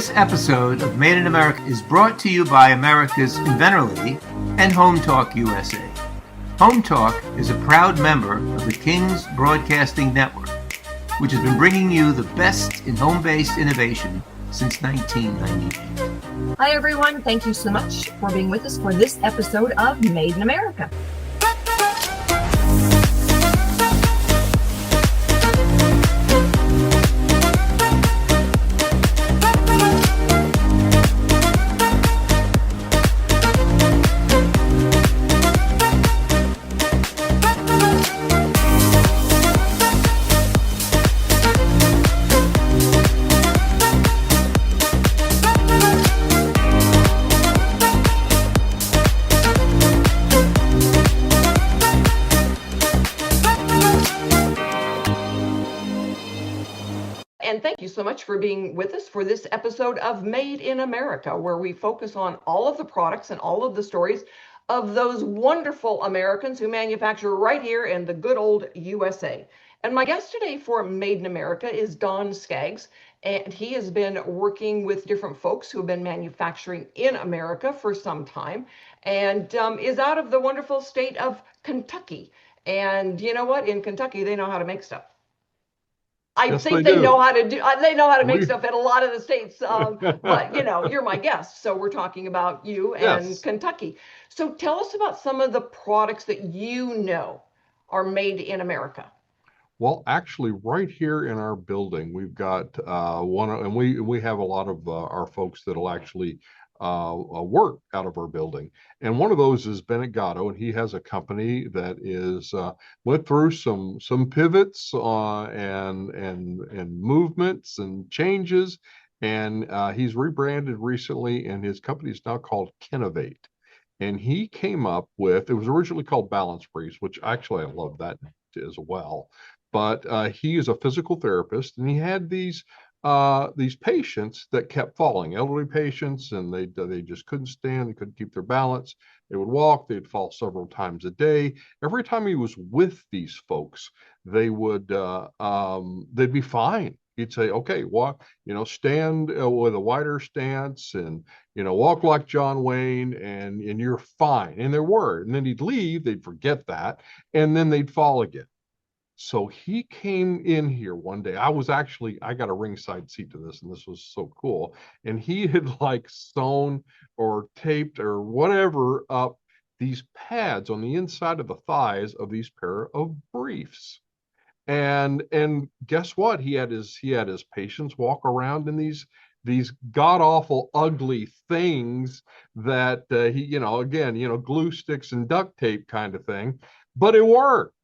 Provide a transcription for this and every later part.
This episode of Made in America is brought to you by America's Inventorly and Home Talk USA. Home Talk is a proud member of the King's Broadcasting Network, which has been bringing you the best in home-based innovation since 1998. Hi, everyone. Thank you so much for being with us for this episode of Made in America. And thank you so much for being with us for this episode of Made in America, where we focus on all of the products and all of the stories of those wonderful Americans who manufacture right here in the good old USA. And my guest today for Made in America is Don Skaggs, and he has been working with different folks who have been manufacturing in America for some time, and is out of the wonderful state of Kentucky. And you know what? In Kentucky, they know how to make stuff. I think they know how to do. They know how to make stuff in a lot of the states. But you know, you're my guest, so we're talking about you and Kentucky. So tell us about some of the products that you know are made in America. Well, actually, right here in our building, we've got one, and we have a lot of our folks that'll actually work out of our building. And one of those is Bennett Gatto, and he has a company that is went through some pivots and movements and changes, and he's rebranded recently, and his company is now called Kinovate. And he came up with, it was originally called Balance Breeze, which actually I love that as well. But he is a physical therapist, and he had these patients that kept falling, elderly patients, and they just couldn't stand, they couldn't keep their balance. They would walk, they'd fall several times a day. Every time he was with these folks, they would they'd be fine. He'd say, okay, walk, stand with a wider stance, and walk like John Wayne, and you're fine. And there were. And then he'd leave, they'd forget that, and then they'd fall again. So he came in here one day. I got a ringside seat to this, and this was so cool. And he had sewn or taped or whatever up these pads on the inside of the thighs of these pair of briefs. And guess what? He had his patients walk around in these god awful ugly things that glue sticks and duct tape kind of thing, but it worked.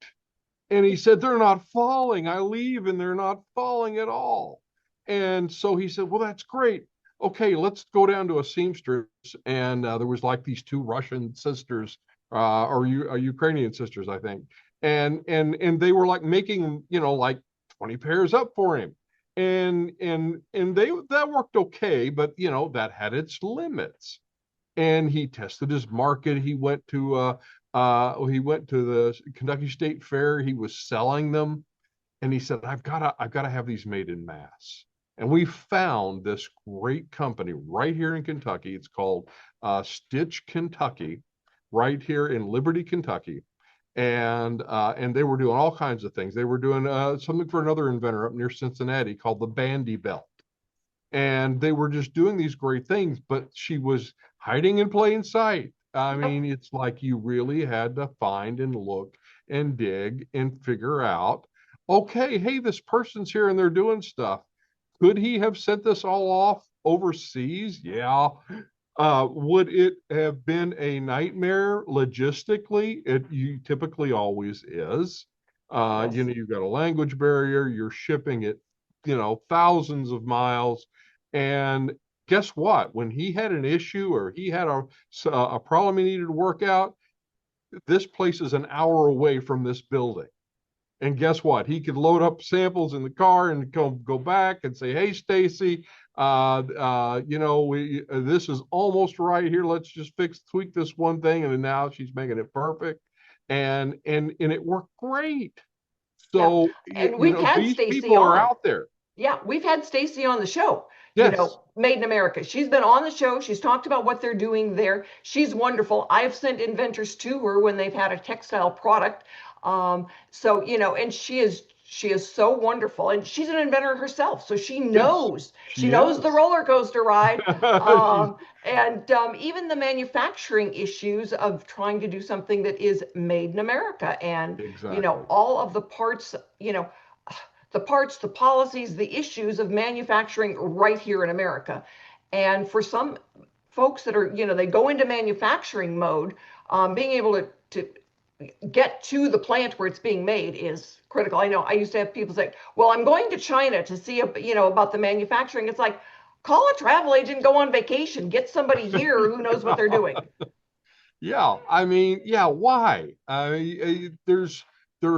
And he said, they're not falling. I leave and they're not falling at all. And so he said, well, that's great. Okay, let's go down to a seamstress. And there was these two Russian sisters, or Ukrainian sisters, I think. And they were making, 20 pairs up for him. And that worked okay, but that had its limits. And he tested his market. He went to the Kentucky State Fair. He was selling them, and he said, I've got to have these made in mass. And we found this great company right here in Kentucky. It's called Stitch Kentucky, right here in Liberty, Kentucky. And they were doing all kinds of things. They were doing something for another inventor up near Cincinnati called the Bandy Belt. And they were just doing these great things, but she was hiding in plain sight. I mean, it's you really had to find and look and dig and figure out, okay, hey, this person's here and they're doing stuff. Could he have sent this all off overseas? Yeah. Would it have been a nightmare logistically? You typically always is. Yes. You've got a language barrier, you're shipping it, thousands of miles. And guess what? When he had an issue or he had a problem he needed to work out, this place is an hour away from this building. And guess what? He could load up samples in the car and go back and say, hey, Stacy, this is almost right here. Let's just tweak this one thing. And then now she's making it perfect. And it worked great. So, and we've had these Stacy people on. are out there. Yeah, we've had Stacy on the show. Yes. Made in America. She's been on the show. She's talked about what they're doing there. She's wonderful. I've sent inventors to her when they've had a textile product. And she is so wonderful, and she's an inventor herself, so she Yes, knows she she knows the is. roller coaster ride. She's And Even the manufacturing issues of trying to do something that is made in America, and exactly. all of the parts, the policies, the issues of manufacturing right here in America. And for some folks that are, they go into manufacturing mode, being able to get to the plant where it's being made is critical. I know I used to have people say, well, I'm going to China to see, about the manufacturing. It's like, call a travel agent, go on vacation, get somebody here who knows what they're doing. Yeah, I mean, yeah, why? There's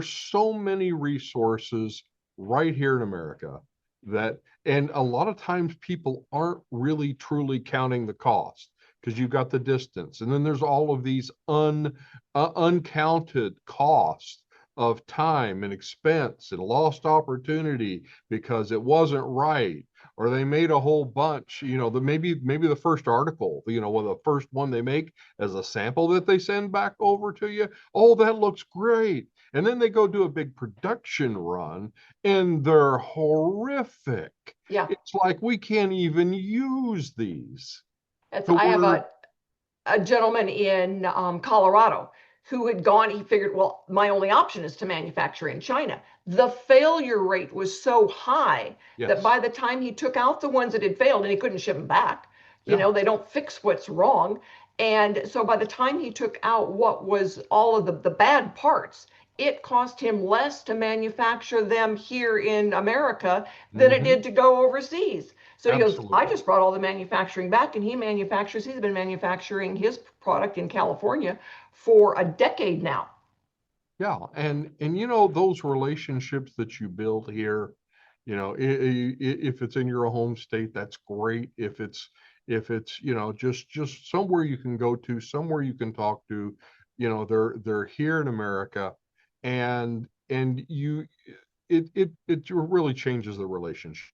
so many resources right here in America that, and a lot of times people aren't really truly counting the cost because you've got the distance, and then there's all of these uncounted costs of time and expense and lost opportunity because it wasn't right, or they made a whole bunch, maybe the first article, well, the first one they make as a sample that they send back over to you. Oh, that looks great. And then they go do a big production run and they're horrific. Yeah. It's like we can't even use these. I have We're a gentleman in Colorado who had gone, he figured, well, my only option is to manufacture in China. The failure rate was so high that yes. by the time he took out the ones that had failed, and he couldn't ship them back, Yeah. they don't fix what's wrong. And so by the time he took out what was all of the bad parts, it cost him less to manufacture them here in America than it Mm-hmm. did to go overseas. So he goes, I Absolutely. just brought all the manufacturing back, and he's been manufacturing his product in California for a decade now. Yeah, and those relationships that you build here, if it's in your home state, that's great. If it's just somewhere you can go to, somewhere you can talk to, they're here in America, and it really changes the relationship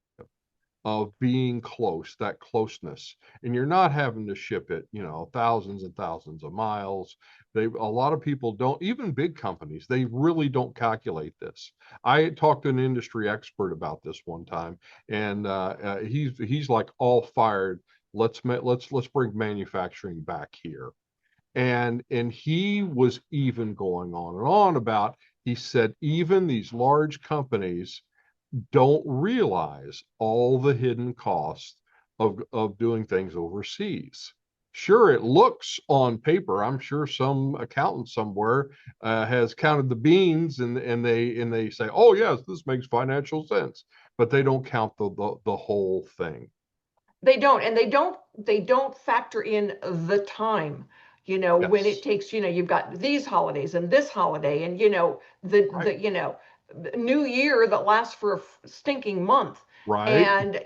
of being close, that closeness. And you're not having to ship it, thousands and thousands of miles. A lot of people don't, even big companies, they really don't calculate this. I talked to an industry expert about this one time, and he's like all fired. Let's bring manufacturing back here. And he was even going on and on about, he said, even these large companies don't realize all the hidden costs of doing things overseas. Sure, it looks on paper. I'm sure some accountant somewhere has counted the beans, and they say, "Oh yes, this makes financial sense," but they don't count the whole thing. They don't, and they don't factor in the time. When it Yes, takes, you've got these holidays and this holiday, and right, the new year that lasts for a stinking month. right. And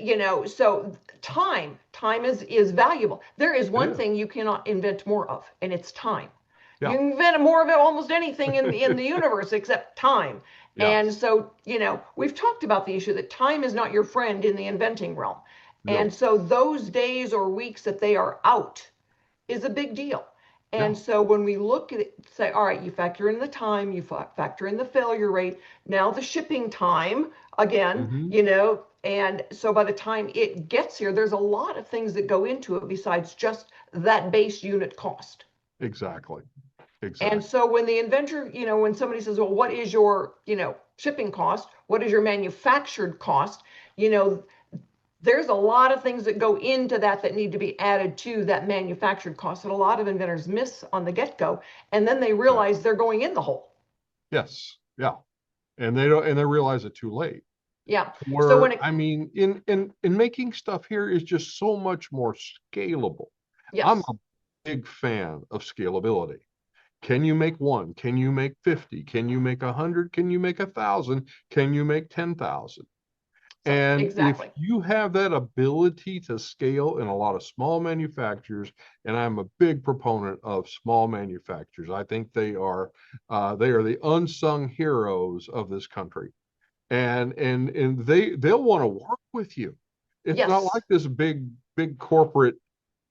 so time is valuable. There is It one is. thing you cannot invent more of, and it's time. You Yeah, can invent more of it, almost anything in the universe except time. And yes. so, we've talked about the issue that time is not your friend in the inventing realm. And No, so those days or weeks that they are out is a big deal. yeah. And so when we look at it, say, all right, you factor in the time, you factor in the failure rate, now the shipping time again, Hmm. and so by the time it gets here, there's a lot of things that go into it besides just that base unit cost. Exactly, And exactly. so when the inventor, when somebody says, well, what is your, shipping cost? What is your manufactured cost? You know, there's a lot of things that go into that need to be added to that manufactured cost that a lot of inventors miss on the get-go, and then they realize Exactly. they're going in the hole. Yes, yeah. And they realize it too late. Yeah. So when Where, it I mean, in making stuff here is just so much more scalable. I'm Yes. a big fan of scalability. Can you make one? Can you make 50? Can you make 100? Can you make 1,000? Can you make 10,000? So And if exactly. you have that ability to scale in a lot of small manufacturers, and I'm a big proponent of small manufacturers, I think they are the unsung heroes of this country, and they'll want to work with you. It's not Yes. like this big corporate,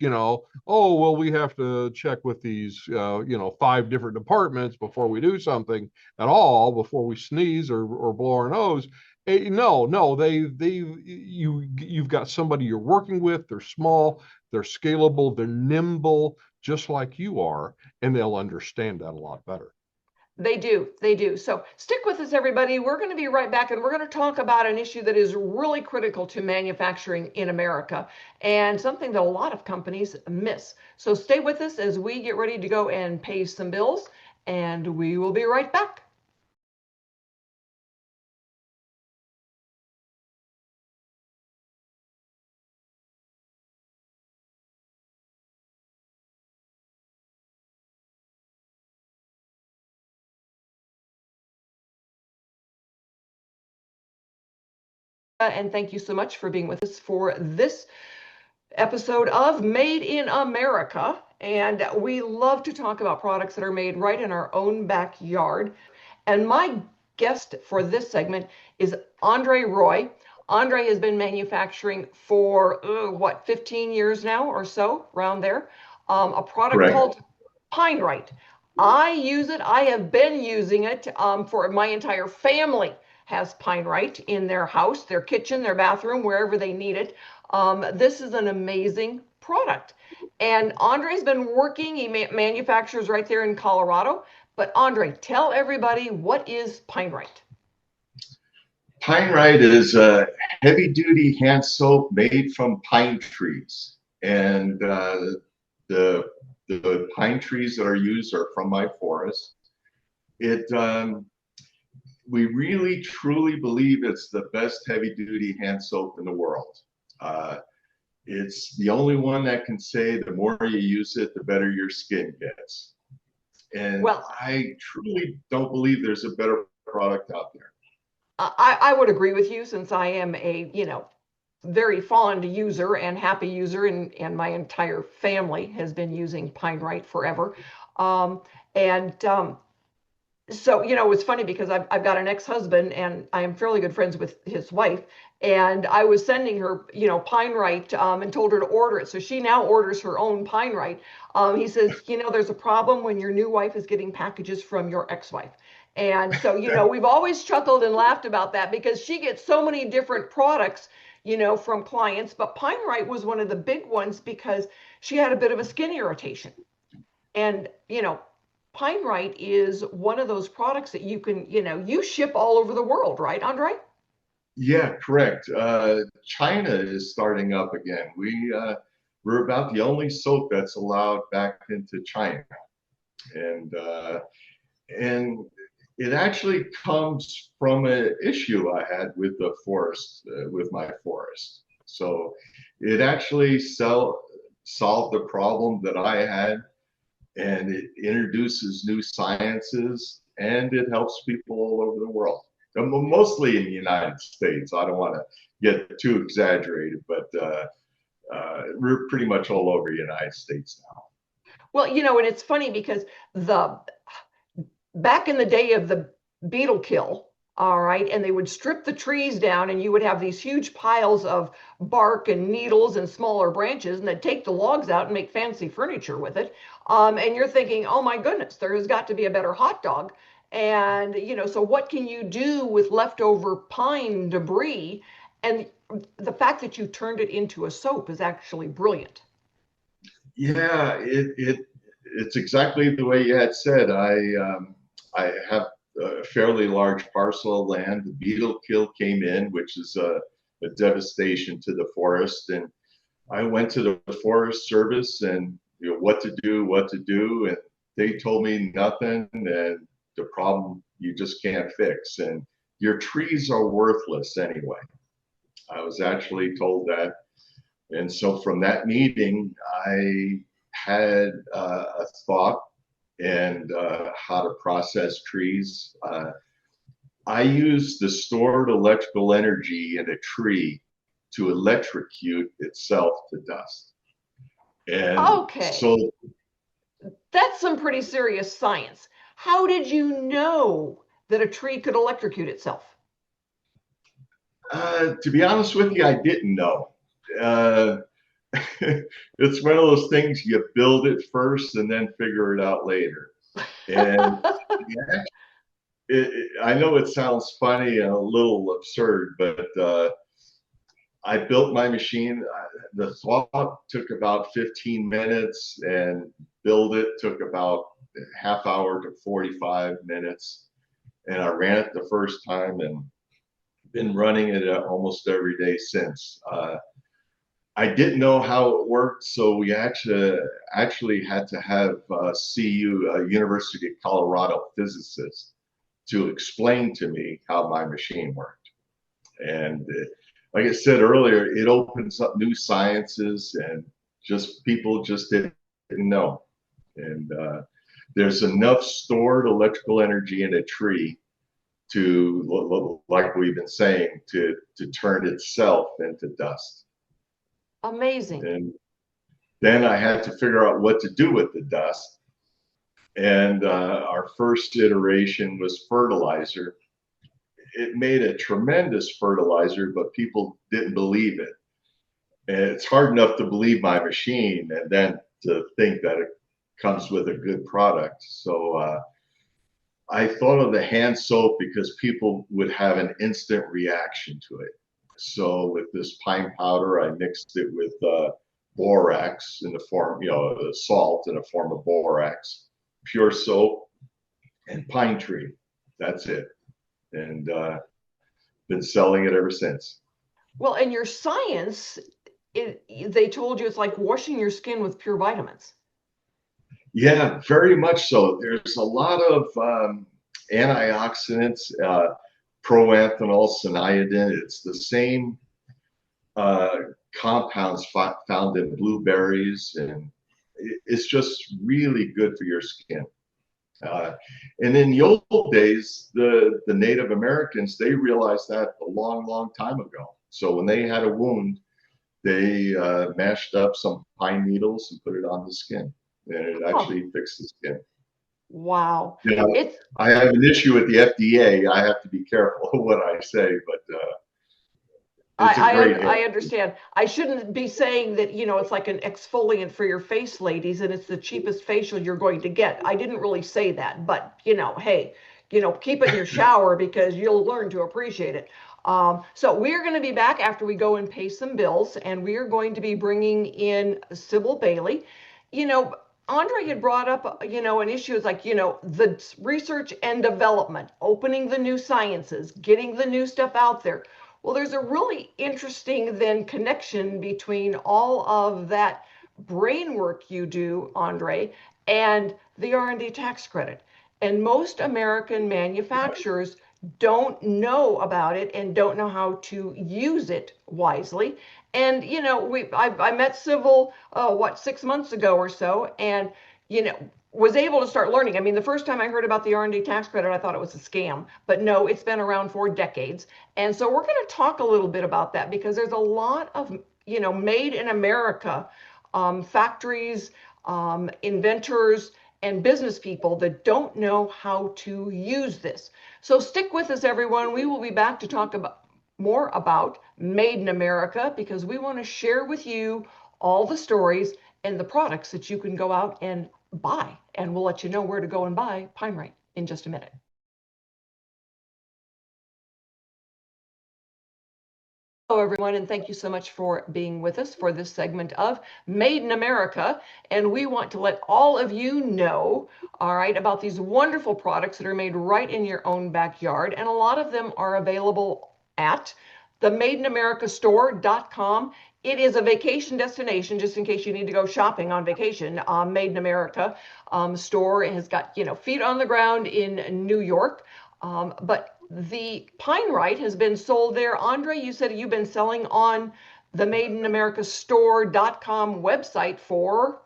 oh, well, we have to check with these, 5 different departments before we do something at all, before we sneeze or blow our nose. No, you've got somebody you're working with. They're small, they're scalable, they're nimble, just like you are, and they'll understand that a lot better. They do. They do. So stick with us, everybody. We're going to be right back, and we're going to talk about an issue that is really critical to manufacturing in America and something that a lot of companies miss. So stay with us as we get ready to go and pay some bills, and we will be right back. And thank you so much for being with us for this episode of Made in America. And we love to talk about products that are made right in our own backyard. And my guest for this segment is Andre Roy. Andre has been manufacturing for 15 years now or so, around there. A product Correct. called PineRite. I use it. I have been using it for my entire family has PineRite in their house, their kitchen, their bathroom, wherever they need it. This is an amazing product. And Andre's been working, he manufactures right there in Colorado. But Andre, tell everybody, what is PineRite? PineRite is a heavy-duty hand soap made from pine trees, and the pine trees that are used are from my forest. We really truly believe it's the best heavy-duty hand soap in the world. It's the only one that can say the more you use it, the better your skin gets. And Well, I truly don't believe there's a better product out there. I would agree with you, since I am a, very fond user and happy user, and my entire family has been using PineRite forever. So, it's funny because I've got an ex-husband and I am fairly good friends with his wife. And I was sending her, PineRite and told her to order it. So she now orders her own PineRite. He says, there's a problem when your new wife is getting packages from your ex-wife. And so, we've always chuckled and laughed about that because she gets so many different products, from clients. But PineRite was one of the big ones because she had a bit of a skin irritation. And, PineRite is one of those products that you can, you ship all over the world, right, Andre? Yeah, correct. China is starting up again. We're about the only soap that's allowed back into China, and it actually comes from an issue I had with the forest, with my forest. So it actually solved the problem that I had, and it introduces new sciences, and it helps people all over the world. Mostly in the United States. I don't want to get too exaggerated, but we're pretty much all over the United States now. Well, and it's funny because back in the day of the beetle kill, all right, and they would strip the trees down and you would have these huge piles of bark and needles and smaller branches, and they'd take the logs out and make fancy furniture with it. And you're thinking, oh my goodness, there has got to be a better hot dog. And, so what can you do with leftover pine debris? And the fact that you turned it into a soap is actually brilliant. Yeah, it's exactly the way you had said. I have a fairly large parcel of land. The beetle kill came in, which is a devastation to the forest. And I went to the Forest Service and what to do. And they told me nothing. And the problem you just can't fix. And your trees are worthless anyway. I was actually told that. And so from that meeting, I had a thought and how to process trees. I use the stored electrical energy in a tree to electrocute itself to dust. And okay, so that's some pretty serious science. How did you know that a tree could electrocute itself? to be honest with you, I didn't know. uh, it's one of those things you build it first and then figure it out later. And yeah, I know it sounds funny and a little absurd, but I built my machine. The thought took about 15 minutes, and build it took about a half hour to 45 minutes. And I ran it the first time and been running it almost every day since. I didn't know how it worked, so we actually had to have CU, University of Colorado physicist, to explain to me how my machine worked. And like I said earlier, it opens up new sciences, and just people just didn't know. And there's enough stored electrical energy in a tree to, like we've been saying, to turn itself into dust. Amazing. And then I had to figure out what to do with the dust. And our first iteration was fertilizer. It made a tremendous fertilizer, but people didn't believe it. And it's hard enough to believe my machine and then to think that it comes with a good product. So I thought of the hand soap because people would have an instant reaction to it. So with this pine powder, I mixed it with borax in the form, salt in the form of borax, pure soap, and pine tree. That's it. And been selling it ever since. Well, and your science, they told you it's like washing your skin with pure vitamins. Yeah, very much so. There's a lot of antioxidants, proanthonyl, cyanidin. It's the same compounds found in blueberries, and it's just really good for your skin. And in the old days, the Native Americans, they realized that a long, long time ago. So when they had a wound, they mashed up some pine needles and put it on the skin, and it actually fixed the skin. Wow. You know, I have an issue with the FDA. I have to be careful what I say, but it's a great I understand. I shouldn't be saying that, it's like an exfoliant for your face, ladies, and it's the cheapest facial you're going to get. I didn't really say that, but, hey, keep it in your shower because you'll learn to appreciate it. So we're going to be back after we go and pay some bills, and we are going to be bringing in Sybil Bailey. Andre had brought up, an issue is like, the research and development, opening the new sciences, getting the new stuff out there. Well, there's a really interesting then connection between all of that brain work you do, Andre, and the R&D tax credit. And most American manufacturers don't know about it and don't know how to use it wisely. And I met Sybil 6 months ago or so, and was able to start learning. I mean, the first time I heard about the R&D tax credit, I thought it was a scam, but no, it's been around for decades. And so we're going to talk a little bit about that because there's a lot of made in America factories, inventors, and business people that don't know how to use this. So stick with us, everyone. We will be back to talk more about Made in America because we want to share with you all the stories and the products that you can go out and buy. And we'll let you know where to go and buy PineRite in just a minute. Hello, everyone, and thank you so much for being with us for this segment of Made in America. And we want to let all of you know, all right, about these wonderful products that are made right in your own backyard. And a lot of them are available at the madeinamericastore.com. It is a vacation destination, just in case you need to go shopping on vacation. Made in America store has got, feet on the ground in New York. But the PineRite has been sold there. Andre, you said you've been selling on the madeinamericastore.com website for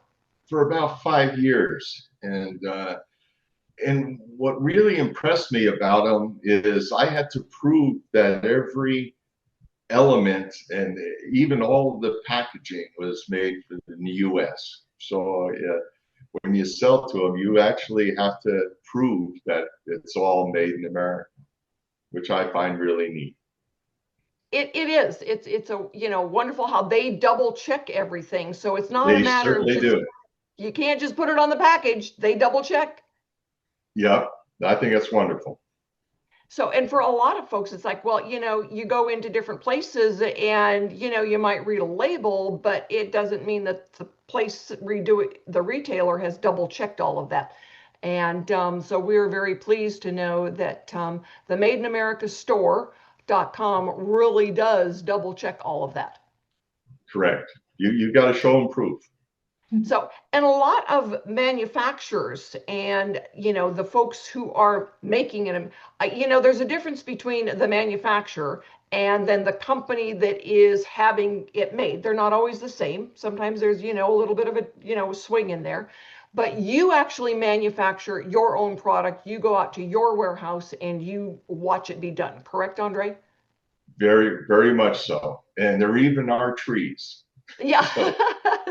about 5 years. And what really impressed me about them is I had to prove that every element and even all of the packaging was made in the US. So when you sell to them, you actually have to prove that it's all made in America, which I find really neat. It is. It's a, wonderful how they double check everything. So it's not a They matter of certainly just, do. you can't just put it on the package. They double check. Yep, I think it's wonderful. So, and for a lot of folks, it's like, well, you go into different places and, you might read a label, but it doesn't mean that the place the retailer has double checked all of that. And so we're very pleased to know that the Made in America store.com really does double check all of that. Correct. You got to show them proof. So, and a lot of manufacturers and, the folks who are making it, there's a difference between the manufacturer and then the company that is having it made. They're not always the same. Sometimes there's, a little bit of a, swing in there. But you actually manufacture your own product. You go out to your warehouse and you watch it be done. Correct, Andre? Very, very much so. And there even are trees. Yeah,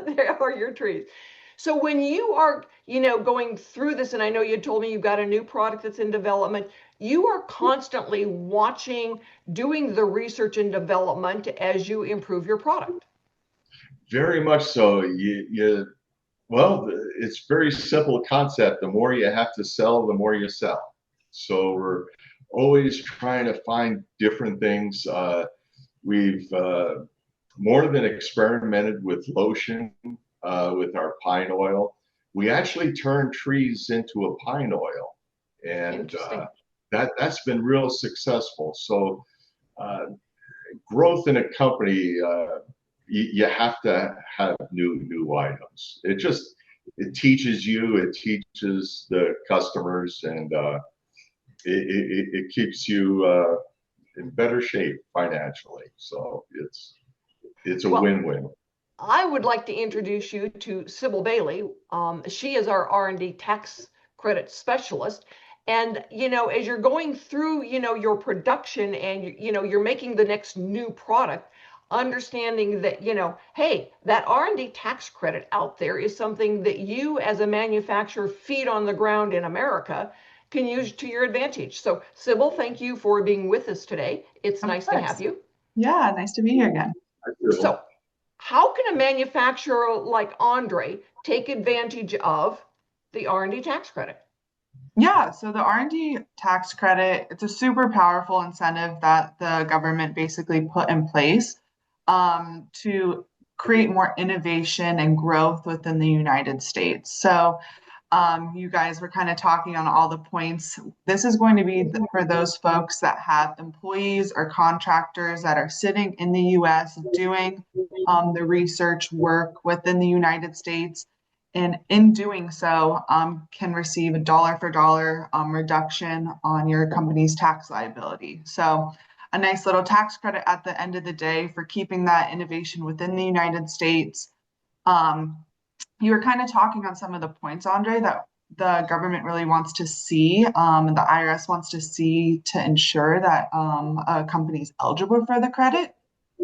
there are your trees. So when you are, going through this, and I know you told me you've got a new product that's in development, you are constantly watching, doing the research and development as you improve your product. Very much so. Well, it's very simple concept. The more you have to sell, the more you sell. So we're always trying to find different things. We've more than experimented with lotion, with our pine oil. We actually turned trees into a pine oil, and that's been real successful. So growth in a company, you have to have new items. It teaches you, it teaches the customers, and it keeps you in better shape financially. So it's a win-win. I would like to introduce you to Sybil Bailey. She is our R&D tax credit specialist. And, as you're going through, your production and, you're making the next new product, understanding that, hey, that R&D tax credit out there is something that you as a manufacturer, feet on the ground in America, can use to your advantage. So, Sybil, thank you for being with us today. It's nice to have you. Yeah, nice to be here again. So, how can a manufacturer like Andre take advantage of the R&D tax credit? Yeah, so the R&D tax credit, it's a super powerful incentive that the government basically put in place to create more innovation and growth within the United States. So you guys were kind of talking on all the points. This is going to be for those folks that have employees or contractors that are sitting in the US doing the research work within the United States. And in doing so, can receive a dollar for dollar reduction on your company's tax liability. So a nice little tax credit at the end of the day for keeping that innovation within the United States. You were kind of talking on some of the points, Andre, that the government really wants to see, the IRS wants to see to ensure that a company is eligible for the credit.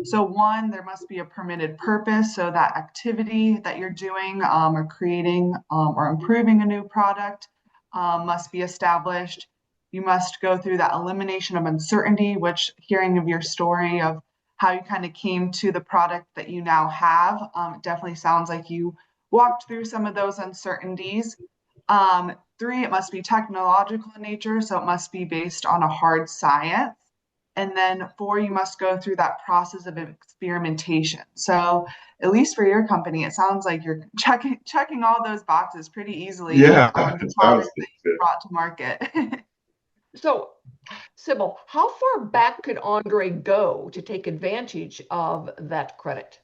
So one, there must be a permitted purpose. So that activity that you're doing or creating or improving a new product must be established. You must go through that elimination of uncertainty, which hearing of your story of how you kind of came to the product that you now have, it definitely sounds like you walked through some of those uncertainties. Three, it must be technological in nature. So it must be based on a hard science. And then four, you must go through that process of experimentation. So at least for your company, it sounds like you're checking all those boxes pretty easily. Yeah, the product that you brought to market. So, Sybil, how far back could Andre go to take advantage of that credit?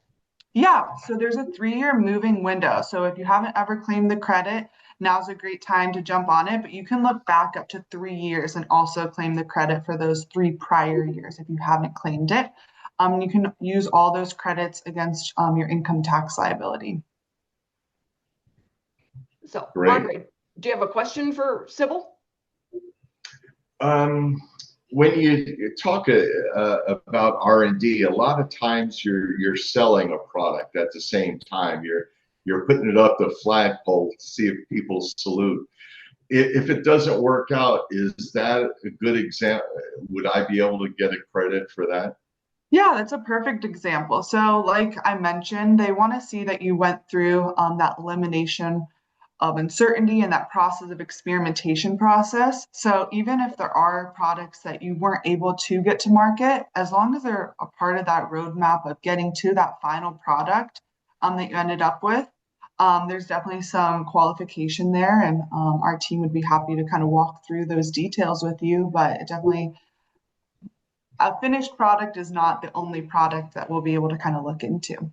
Yeah, so there's a 3-year moving window. So if you haven't ever claimed the credit, now's a great time to jump on it, but you can look back up to 3 years and also claim the credit for those 3 prior years if you haven't claimed it. You can use all those credits against your income tax liability. So, Great. Andre, do you have a question for Sybil? When you talk about R&D, a lot of times you're selling a product at the same time. You're putting it up the flagpole to see if people salute. If it doesn't work out, is that a good example? Would I be able to get a credit for that? Yeah, that's a perfect example. So, like I mentioned, they want to see that you went through that elimination of uncertainty and that process of experimentation process. So, even if there are products that you weren't able to get to market, as long as they're a part of that roadmap of getting to that final product that you ended up with, there's definitely some qualification there. And our team would be happy to kind of walk through those details with you. But it definitely, a finished product is not the only product that we'll be able to kind of look into.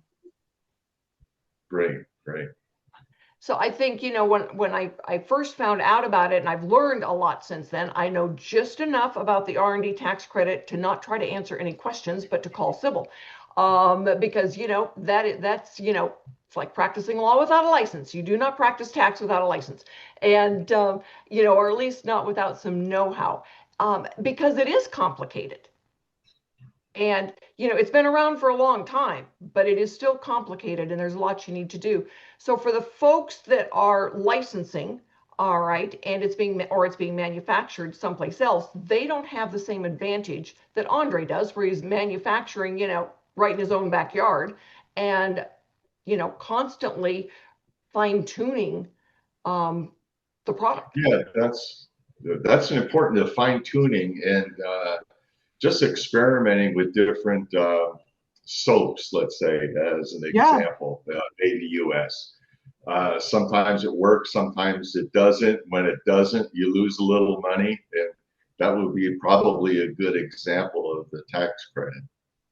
Great, great. So I think, when I first found out about it, and I've learned a lot since then, I know just enough about the R&D tax credit to not try to answer any questions, but to call Sybil. Because, that's, it's like practicing law without a license. You do not practice tax without a license. And, or at least not without some know-how, because it is complicated. And, it's been around for a long time, but it is still complicated and there's lots you need to do. So for the folks that are licensing, all right, and it's being manufactured someplace else, they don't have the same advantage that Andre does, where he's manufacturing, right in his own backyard and, constantly fine tuning the product. Yeah, that's an important to fine tuning and just experimenting with different soaps, let's say, as an Yeah. example, made in the U.S. Sometimes it works, sometimes it doesn't. When it doesn't, you lose a little money, and that would be probably a good example of the tax credit.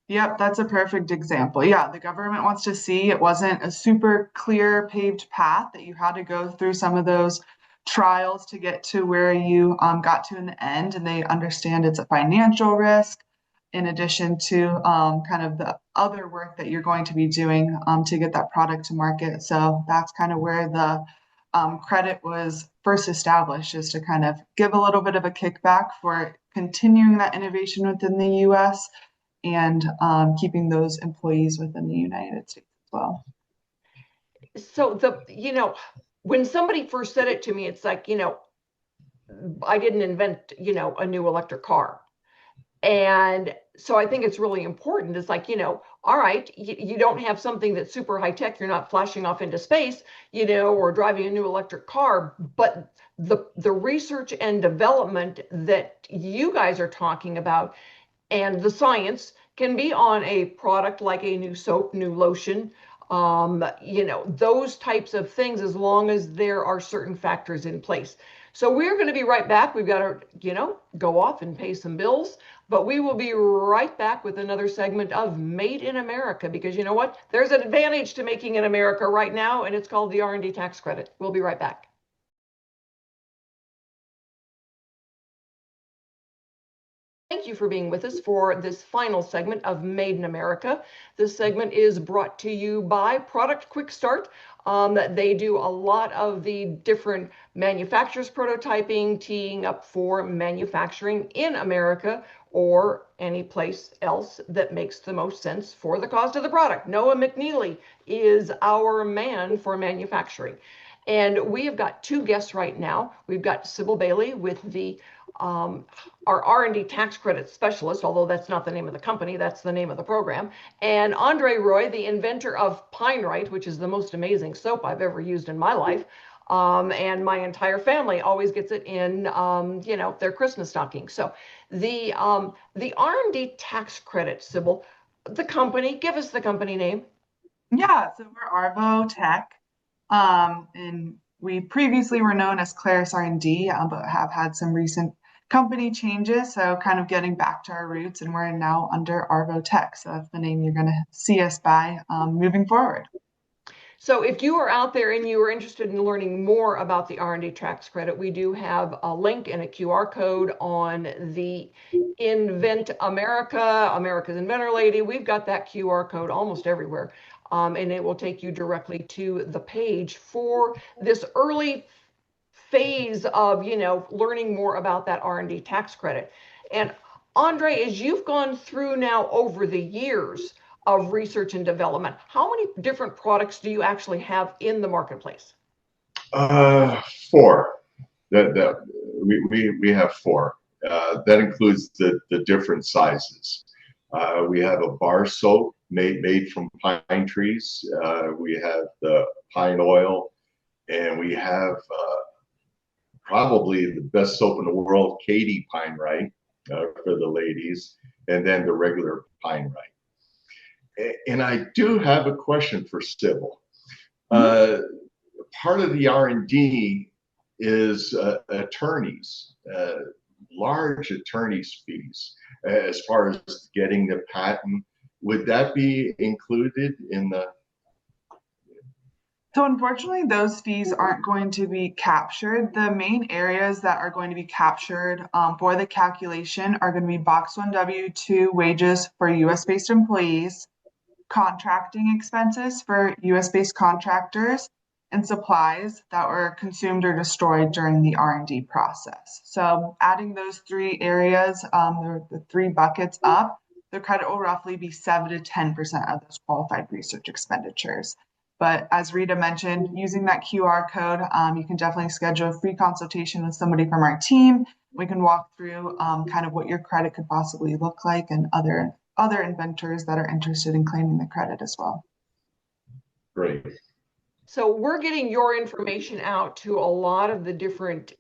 Yep, that's a perfect example. Yeah, the government wants to see it wasn't a super clear paved path, that you had to go through some of those trials to get to where you got to in the end, and they understand it's a financial risk in addition to kind of the other work that you're going to be doing to get that product to market. So that's kind of where the credit was first established, is to kind of give a little bit of a kickback for continuing that innovation within the US and keeping those employees within the United States as well. So when somebody first said it to me, it's like, I didn't invent, a new electric car. And so I think it's really important. It's like, all right, you don't have something that's super high tech. You're not flashing off into space, or driving a new electric car. But the research and development that you guys are talking about and the science can be on a product like a new soap, new lotion, those types of things, as long as there are certain factors in place. So we're going to be right back. We've got to, go off and pay some bills, but we will be right back with another segment of Made in America, because you know what? There's an advantage to making in America right now, and it's called the R&D tax credit. We'll be right back. Thank you for being with us for this final segment of Made in America. This segment is brought to you by Product Quick Start. They do a lot of the different manufacturers prototyping, teeing up for manufacturing in America or any place else that makes the most sense for the cost of the product. Noah McNeely is our man for manufacturing. And we have got two guests right now. We've got Sybil Bailey with the our R&D tax credit specialist, although that's not the name of the company, that's the name of the program, and Andre Roy, the inventor of PineRite, which is the most amazing soap I've ever used in my life. And my entire family always gets it in, their Christmas stocking. So the R&D tax credit, Sybil, the company, give us the company name. Yeah, so we're Arvo Tech, and we previously were known as Claris R&D, but have had some recent company changes, so kind of getting back to our roots, and we're now under Arvo Tech. So that's the name you're going to see us by moving forward. So if you are out there and you are interested in learning more about the R&D tax credit, we do have a link and a QR code on the Invent America, America's Inventor Lady. We've got that QR code almost everywhere. And it will take you directly to the page for this early phase of, learning more about that R&D tax credit. And Andre, as you've gone through now over the years of research and development, how many different products do you actually have in the marketplace? Four. We have four. That includes the different sizes. We have a bar soap made from pine trees. We have the pine oil, and we have probably the best soap in the world, Katie PineRite, for the ladies, and then the regular PineRite. And I do have a question for Sybil. Part of the R&D is attorneys, large attorneys' fees, as far as getting the patent. Would that be included in the? So unfortunately, those fees aren't going to be captured. The main areas that are going to be captured for the calculation are going to be Box 1 W-2 wages for US-based employees, contracting expenses for US-based contractors, and supplies that were consumed or destroyed during the R&D process. So adding those three areas, the three buckets up, the credit will roughly be 7 to 10% of those qualified research expenditures. But as Rita mentioned, using that QR code, you can definitely schedule a free consultation with somebody from our team. We can walk through kind of what your credit could possibly look like and other inventors that are interested in claiming the credit as well. Great. So we're getting your information out to a lot of the different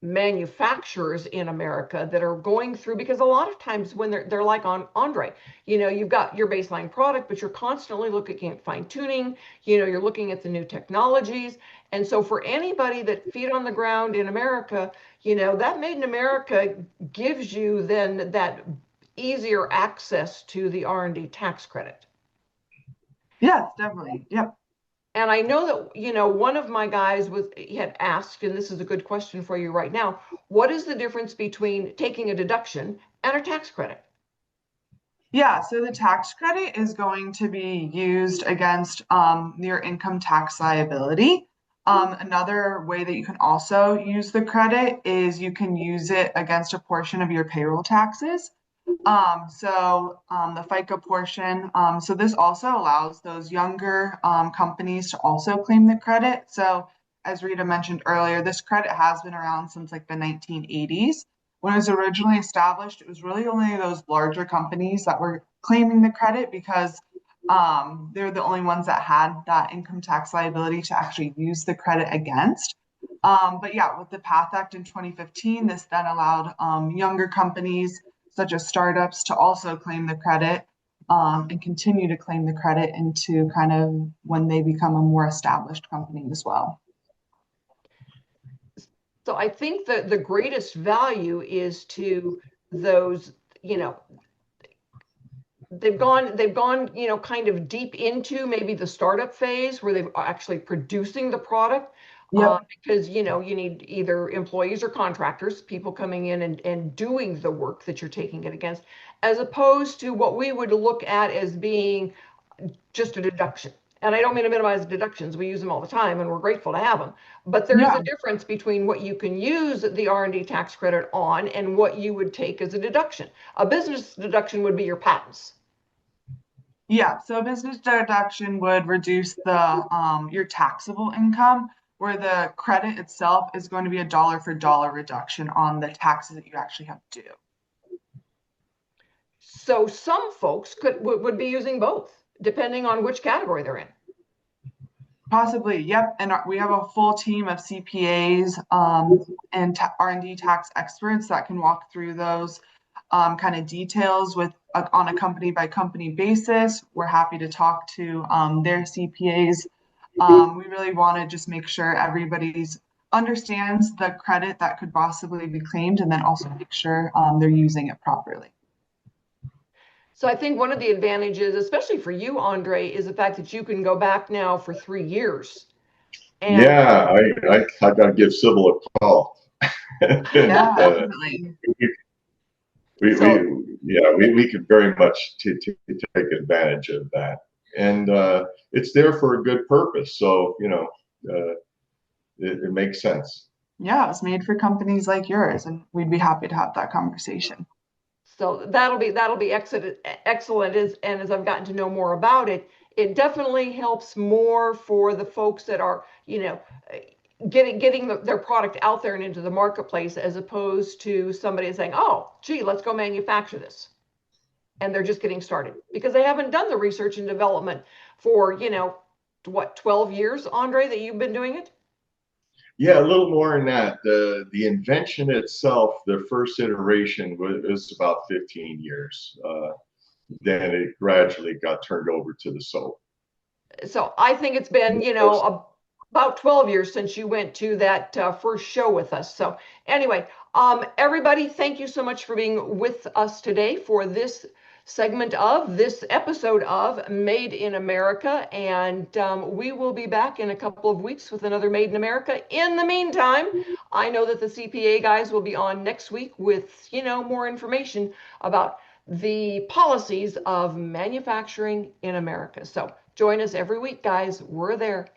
manufacturers in America that are going through, because a lot of times when they're like on Andre, you've got your baseline product, but you're constantly looking at fine tuning, you're looking at the new technologies. And so for anybody that feet on the ground in America, that Made in America gives you then that easier access to the R&D tax credit. Yes, definitely. Yep. And I know that, one of my guys had asked, and this is a good question for you right now, what is the difference between taking a deduction and a tax credit? Yeah, so the tax credit is going to be used against your income tax liability. Another way that you can also use the credit is you can use it against a portion of your payroll taxes. The FICA portion, so this also allows those younger companies to also claim the credit. So as Rita mentioned earlier, this credit has been around since like the 1980s. When it was originally established, it was really only those larger companies that were claiming the credit because they're the only ones that had that income tax liability to actually use the credit against. But yeah, with the PATH Act in 2015, this then allowed younger companies such as startups to also claim the credit and continue to claim the credit into kind of when they become a more established company as well. So I think that the greatest value is to those, they've gone, kind of deep into maybe the startup phase where they're actually producing the product. Yep. Because, you need either employees or contractors, people coming in and doing the work that you're taking it against, as opposed to what we would look at as being just a deduction. And I don't mean to minimize deductions. We use them all the time and we're grateful to have them. But there's a difference between what you can use the R&D tax credit on and what you would take as a deduction. A business deduction would be your patents. Yeah, so a business deduction would reduce the your taxable income, where the credit itself is going to be a dollar for dollar reduction on the taxes that you actually have due. So some folks would be using both, depending on which category they're in. Possibly, yep. And we have a full team of CPAs and R&D tax experts that can walk through those kind of details on a company by company basis. We're happy to talk to their CPAs. We really want to just make sure everybody's understands the credit that could possibly be claimed, and then also make sure they're using it properly. So I think one of the advantages, especially for you, Andre, is the fact that you can go back now for 3 years. And yeah, I got to give Sybil a call. Yeah, definitely. We could very much take advantage of that, and it's there for a good purpose. So it makes sense. Yeah, it's made for companies like yours, and we'd be happy to have that conversation. So that'll be excellent. And as I've gotten to know more about it, it definitely helps more for the folks that are, getting their product out there and into the marketplace, as opposed to somebody saying, oh, gee, let's go manufacture this. and they're just getting started because they haven't done the research and development for, what, 12 years, Andre, that you've been doing it? Yeah, a little more than that. The invention itself, the first iteration was about 15 years. Then it gradually got turned over to the soap. So I think it's been, about 12 years since you went to that first show with us. So anyway, everybody, thank you so much for being with us today for this segment of this episode of Made in America. And we will be back in a couple of weeks with another Made in America. In the meantime, I know that the CPA guys will be on next week with, more information about the policies of manufacturing in America. So join us every week, guys. We're there.